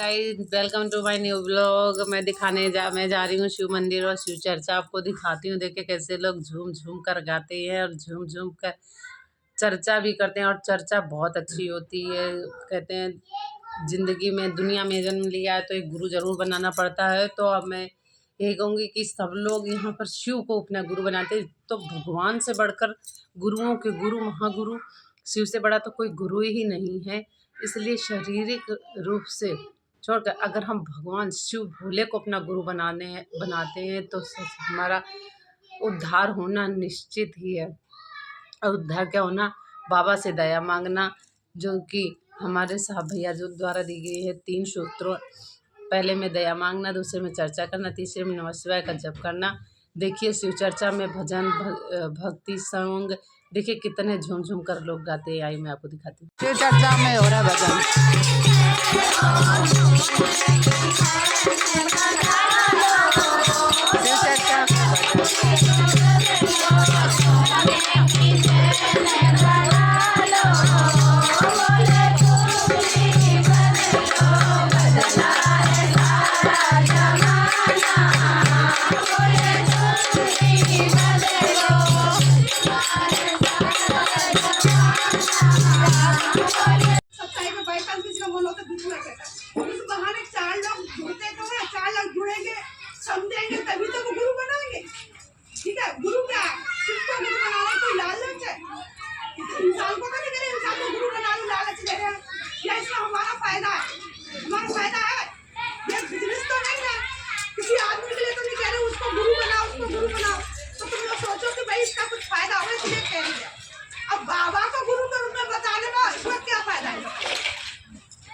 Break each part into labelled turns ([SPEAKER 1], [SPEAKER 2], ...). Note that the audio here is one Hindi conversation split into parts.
[SPEAKER 1] Guys, welcome to my new blog. मैं जा रही हूँ शिव मंदिर और शिव चर्चा आपको दिखाती हूँ। देखिए कैसे लोग झूम झूम कर गाते हैं और झूम झूम कर चर्चा भी करते हैं। और चर्चा बहुत अच्छी होती है। कहते हैं जिंदगी में दुनिया में जन्म लिया है तो एक गुरु जरूर बनाना पड़ता है। तो अब मैं यही कहूँगी कि सब लोग यहाँ पर शिव को अपना गुरु बनाते हैं। तो भगवान से बढ़कर गुरुओं के गुरु महागुरु शिव से बड़ा तो कोई गुरु ही नहीं है। इसलिए शारीरिक रूप से छोड़कर अगर हम भगवान शिव भोले को अपना गुरु बनाते हैं तो हमारा उद्धार होना निश्चित ही है। और उद्धार क्या होना? बाबा से दया मांगना, जो कि हमारे साहब भैया जो द्वारा दी गई है 3 सूत्रों। पहले में दया मांगना, दूसरे में चर्चा करना, तीसरे में नमः शिवाय का जप करना। देखिए शिव चर्चा में भजन भक्ति सॉन्ग देखिए कितने झूम झूम कर लोग गाते हैं। आई मैं आपको दिखाती हूँ। शिव चर्चा में हो रहा भजन। शिव चर्चा
[SPEAKER 2] समझेंगे तभी तो वो गुरु बनाएंगे। ठीक है, गुरु क्या किसको गुरु बनाना कोई लालच है? इंसान को तो नहीं करे इंसान को गुरु बनाने लालच ले रहे हैं। या इसमें हमारा फायदा है? हमारा फायदा है? ये बिजनेस तो नहीं है। किसी आदमी के लिए तो नहीं कह रहे उसको गुरु बनाओ, उसको गुरु बनाओ। तो तुम लोग सोचो कि भाई इसका कुछ फायदा होगा इसलिए कह रही है। अब बाबा को गुरु के रूप में बता देना इसमें क्या फायदा है?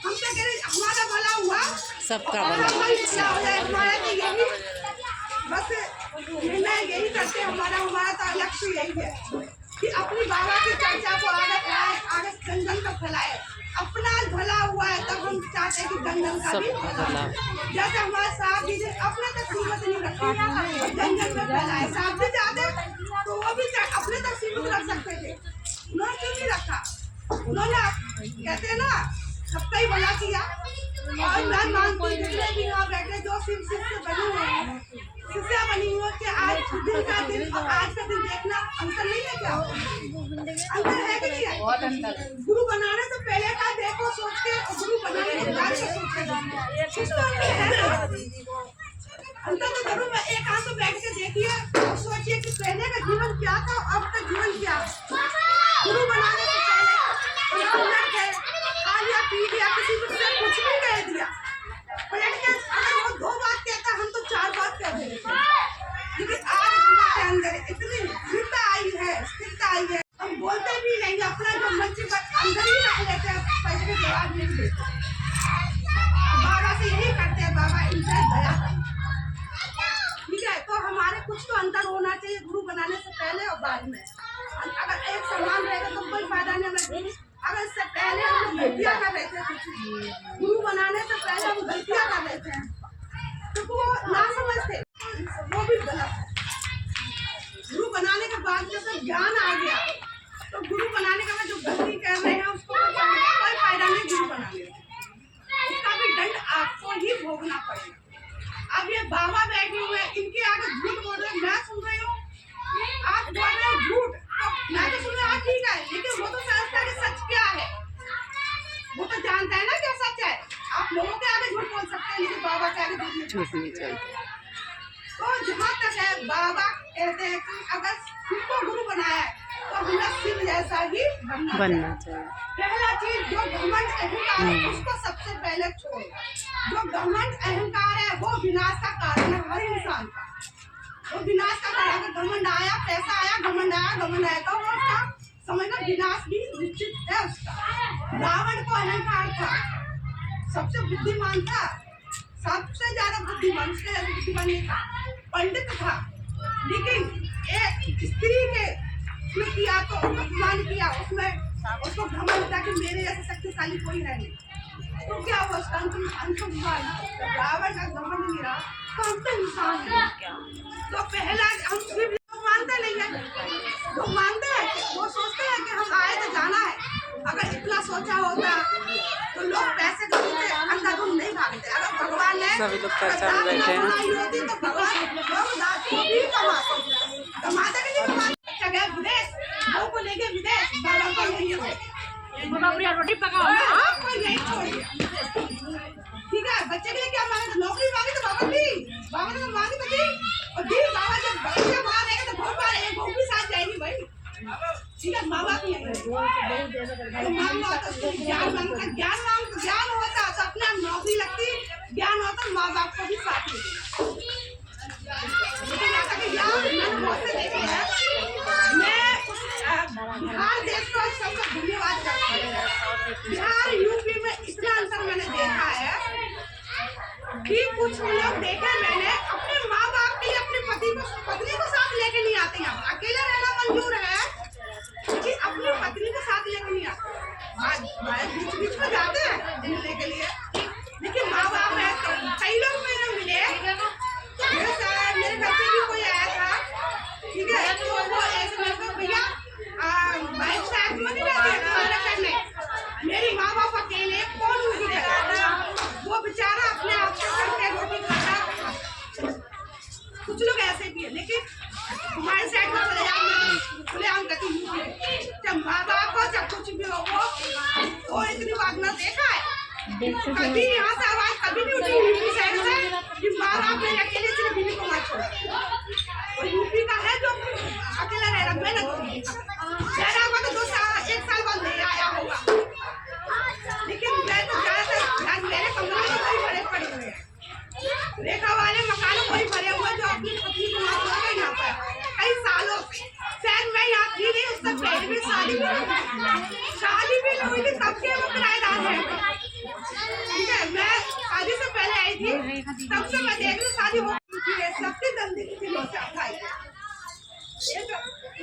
[SPEAKER 2] हम तो कह रहे हमारा भला हुआ,
[SPEAKER 1] सबका भला
[SPEAKER 2] हमारा तो यही बस निर्णय यही करते हैं। हमारा तो लक्ष्य यही है कि अपनी बाबा की चर्चा को आगे फैलाए, आगे जन तक फैलाए। अपना भला हुआ है तब हम चाहते हैं कि जन का भी भला। जैसे हमारे साहब जी ने अपने तक सीमित नहीं रखी, जन में फैलाए। साहब जी चाहते तो वो भी अपने तक सीमित रख सकते थे, उन्होंने क्यों नहीं रखा? उन्होंने कहते हैं ना सबका ही भला किया। और मैं मानती हूँ जितने भी यहाँ बैठे जो शिव से बनी हुए हैं, शिष्या बनी हुई कि आज दिन का दिन और आज का दिन देखना अंतर नहीं है क्या? अंतर है कि नहीं है?
[SPEAKER 1] बहुत अंतर है।
[SPEAKER 2] गुरु बनाने से पहले का देखो सोच के और गुरु बनाने के बाद से सोच के अंतर तो जरूर। मैं एक हाथ तो बैठ के देखिए और सोचिए कि पहले का जीवन क्या था अब का जीवन क्या है। गुरु बनाने से पहले पी दिया, किसी को कुछ भी कह दिया, पलट के अगर वो 2 बात कहता हम तो 4 बात कह देंगे। लेकिन आज हमारे अंदर इतनी स्थिरता आई है हम बोलते भी नहीं, अपना जो मन की बात अंदर ही रख लेते हैं, पैसे के जवाब नहीं देते। बाबा से यही करते हैं, बाबा इनसे दया करें। ठीक है, तो हमारे कुछ तो अंतर होना चाहिए गुरु बनाने से पहले और बाद में। अगर एक समान रहेगा तो कोई फायदा नहीं हमें। अगर इससे पहले हम गलतियाँ कर रहे थे, कुछ गुरु बनाने से पहले हम गलतियाँ कर रहे थे तो वो ना समझते, वो भी गलत है। गुरु बनाने के बाद जब ज्ञान आ गया तो गुरु बनाने के बाद जो गलती कर रहे हैं उसको कोई फायदा नहीं। गुरु बनाने उसका भी दंड आपको ही भोगना पड़ेगा। अब ये बाबा बैठे हुए हैं, इनके आगे झूठ बोल रहे, मैं सुन रही हूँ आप बोल रहे हो झूठ, मैं तो सुन रहा ठीक है, लेकिन वो तो समझता है कि सच क्या है। वो तो जानता है ना क्या सच है। आप लोगों के आगे झूठ बोल सकते हैं लेकिन बाबा के आगे झूठ नहीं चाहिए। तो जहाँ तक है बाबा कहते हैं कि अगर शिव को गुरु बनाया है तो हमें शिव जैसा ही बनना चाहिए। पहला चीज जो घमंड अहंकार है उसको सबसे पहले छोड़ो। जो घमंड अहंकार है वो विनाश का कारण है हर इंसान का। वो विनाश का कारण है। घमंड आया, पैसा आया, घमंड आया तो वो उसका समझना विनाश भी निश्चित है उसका। रावण को अहंकार था, सबसे बुद्धिमान था, सबसे ज्यादा बुद्धिमान, उसके ज्यादा बुद्धिमान नहीं था, पंडित था। लेकिन एक स्त्री के उसने किया तो अपमान किया, उसमें उसको घमंड था कि मेरे जैसे शक्तिशाली कोई है नहीं। तो क्या हुआ उसका अंत हुआ? रावण का घमंड नहीं रहा तो हम तो इंसान है। तो पहला हम सिर्फ मानते नहीं है, लोग मानते हैं, वो सोचते हैं कि हम आए तो जाना है, अगर इतना सोचा होता तो लोग पैसे खरीदते अंधाधुंध नहीं भागते। अगर भगवान ने
[SPEAKER 1] सभी लोग चर्चा में बैठे हैं।
[SPEAKER 2] बनाई होती तो भगवान लोग दांत को भी कमाते कि नहीं कमाते। बच्चा गया विदेश, बहू को लेके विदेश, बाबा को नहीं है रोटी पकाओ, कोई नहीं छोड़िए। ठीक है, बच्चे के लिए क्या मांगे? नौकरी मांगी तो बाबा ने मांगी तो दी, और दी बाबा जब बच्चे बाहर रहेंगे तो बहू बाहर रहेगी, बहू भी साथ जाएगी भाई। ठीक है, माँ बाप नहीं है, माँ बाप तो ज्ञान मांगता, ज्ञान होता तो अपने आप नौकरी लगती, ज्ञान होता माँ बाप को भी साथ लेती। लेकिन ऐसा कि मैंने बहुत से देखे हैं। मैं बिहार देश को सबका धन्यवाद करती हूँ। बिहार यूपी में इतना अंतर मैंने देखा है कि कुछ लोग देखे मैंने अपने माँ बाप के लिए अपने पत्नी को साथ लेके नहीं आते हैं। अकेला रहना मंजूर है लेकिन अपनी पत्नी को साथ लेके नहीं आते। बीच में जाते हैं मिलने के लिए, लेकिन माँ बाप है तो कई लोग मेरे मिले। मेरे घर पे भी कोई आया था, ठीक है, तो वो ऐसे मेरे को भैया बाइक से आज नहीं रहती है, मेरी माँ बाप अकेले कौन उनकी जगह, वो बेचारा अपने आप से करके रोटी खाता। कुछ लोग ऐसे भी है, लेकिन हमारे साइड में चले जाओ, खुले आम कहती हूँ जब माँ बाप हो जब कुछ भी हो वो इतनी बात ना देखा है। कभी यहाँ से आवाज कभी नहीं उठी यूपी साइड से कि माँ बाप मेरे अकेले सिर्फ बीवी को मत छोड़ो। तो यूपी का है जो अकेला रह रहा, मैं ना होगा तो 1 साल बाद नहीं आया होगा, लेकिन मैं तो ज्यादातर मेरे कमरे में कोई भरे पड़े हुए हैं, रेखा वाले मकानों कोई भरे हुए जो अपनी पत्नी को मार छोड़ गए यहाँ पर कई सालों से। शायद मैं यहाँ थी नहीं, उससे पहले भी शादी भी नहीं हुई थी, तब के वो किराएदार है। ठीक है, मैं शादी से पहले आई थी, तब से मैं देख रही हूँ शादी हो चुकी है, सबसे गंदी थी भाई।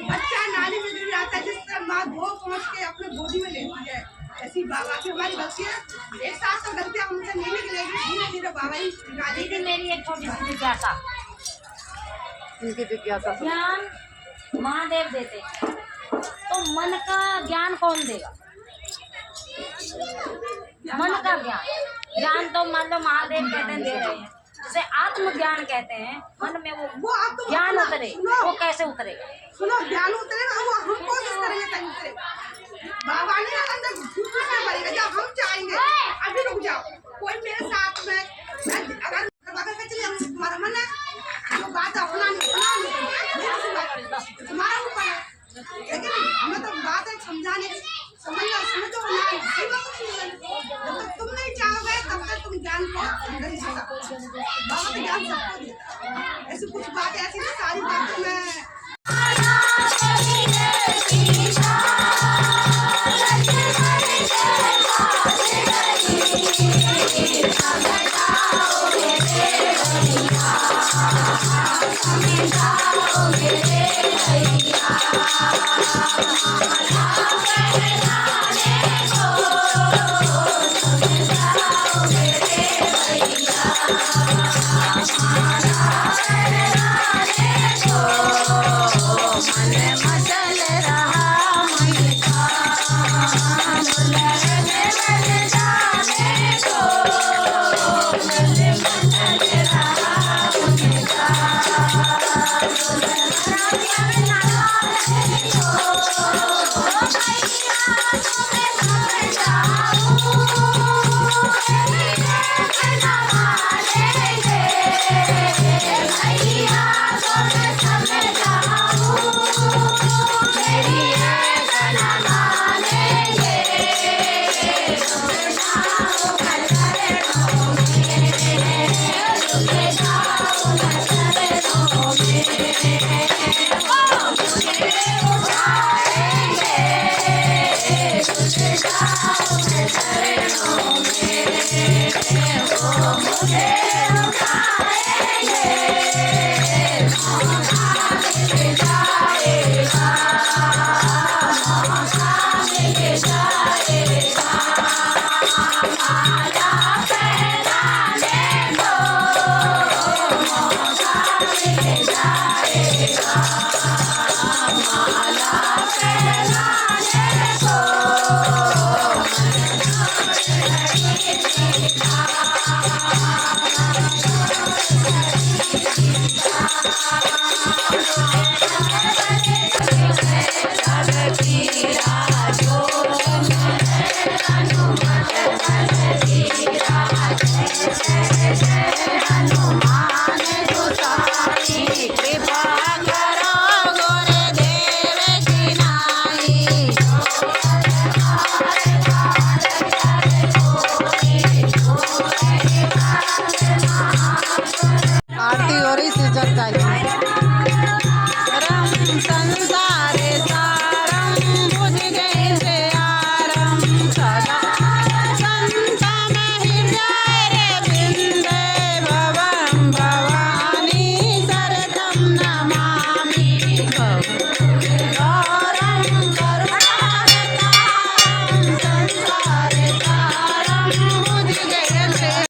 [SPEAKER 2] बच्चा नाली में गिर जाता है, जिससे माँ धो पहुँच के अपने गोदी में लेती है, ऐसी बाबा की हमारी गलती है। एक साथ तो गलतियाँ हमसे नहीं निकलेगी, धीरे धीरे बाबा ही निकालेंगे।
[SPEAKER 3] लेकिन मेरी एक छोटी सी जिज्ञासा,
[SPEAKER 1] इनकी जिज्ञासा
[SPEAKER 3] ज्ञान महादेव देते हैं तो मन का ज्ञान कौन देगा? मन का ज्ञान तो मान लो महादेव कहते हैं दे रहे हैं, जिसे आत्मज्ञान कहते हैं, मन में वो ज्ञान उतरे, वो कैसे उतरेगा?
[SPEAKER 2] सुनो, ज्ञान उतरेगा वो हम कोशिश करेंगे तभी उतरेगा। बाबा ने अंदर घुसना पड़ेगा, जब हम चाहेंगे। अभी रुक जाओ, कोई मेरे साथ में अगर बगल में चलिए, तुम्हारा मन है वो बात अपना तुम्हारा ऊपर है, लेकिन हमें तो बात है समझाने समझो जब तक तुम नहीं चाहोगे तब तक तुम ज्ञान को नहीं सकते। बाबा तो ज्ञान सबको देता है, ऐसी कुछ बात ऐसी सारी बातें मैं
[SPEAKER 4] Oh